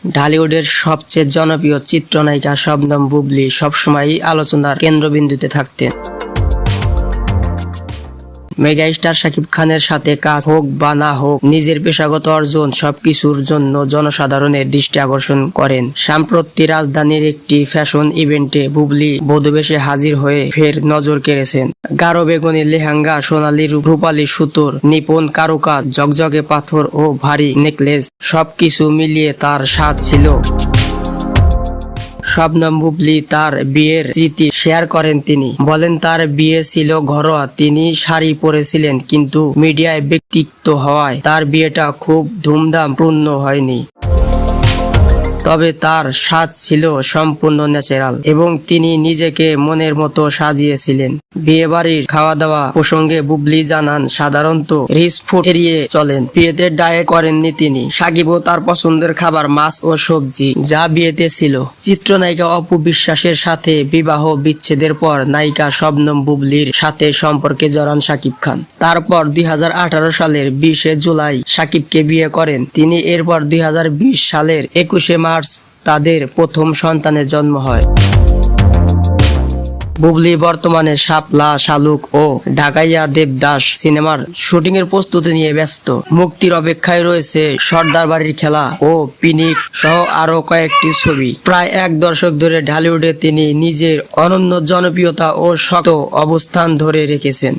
ঢালিউডের সবচেয়ে জনপ্রিয় চিত্রনায়িকা শবনম বুবলী সবসময়ই আলোচনার কেন্দ্রবিন্দুতে থাকতেন। মেগা স্টার শাকিব খানের সাথে কাজ হোক বা না হোক, নিজের পেশাগত অর্জন সবকিছুর জন্য জনসাধারণের দৃষ্টি আকর্ষণ করেন। সম্প্রতি রাজধানীর একটি ফ্যাশন ইভেন্টে বুবলী বধূবেশে হাজির হয়ে ফের নজর কেড়েছেন। গাঢ় বেগুনি লেহেঙ্গা, সোনালী রূপালী সুতোর নিপুণ কারুকাজ, ঝকঝকে পাথর ও ভারী নেকলেস, সবকিছু মিলিয়ে তার স্বাদ ছিল। শবনম বুবলী তার বিয়ের স্মৃতি শেয়ার করেন। তিনি বলেন, তার বিয়ে ছিল ঘরোয়া, তিনি শাড়ি পরেছিলেন, কিন্তু মিডিয়ায় ব্যক্তিত্ব হওয়ায় তার বিয়েটা খুব ধুমধাম পূর্ণ হয়নি। তবে তার স্বাদ ছিল সম্পূর্ণ ন্যাচারাল এবং তিনি নিজেকে মনের মতো সাজিয়েছিলেন। বিয়ে বাড়ির খাওয়া দাওয়া প্রসঙ্গে বুবলী জানান, সাধারণত রিচ ফুড এড়িয়ে চলেন। বিয়েতে ডায়েট করেননি তিনি। সাকিবও তার পছন্দের খাবার মাছ ও সবজি, যা বিয়েতে ছিল। চিত্রনায়িকা অপু বিশ্বাসের সাথে বিবাহ বিচ্ছেদের পর নায়িকা শবনম বুবলীর সাথে সম্পর্কে জড়ান শাকিব খান। তারপর 2018 সালের 20 জুলাই শাকিবকে বিয়ে করেন তিনি। এরপর 2020 সালের 21 মার্চ তাদের প্রথম সন্তানের জন্ম হয়। বুবলী বর্তমানে শাপলা, শালুক ও ঢাকাইয়া দেবদাস সিনেমার শুটিং এর প্রস্তুতি নিয়ে ব্যস্ত। মুক্তির অপেক্ষায় রয়েছে সর্দার বাড়ির খেলা ও পিনিক সহ আরো কয়েকটি ছবি। প্রায় এক দশক ধরে ঢালিউডে তিনি নিজের অনন্য জনপ্রিয়তা ও শক্ত অবস্থান ধরে রেখেছেন।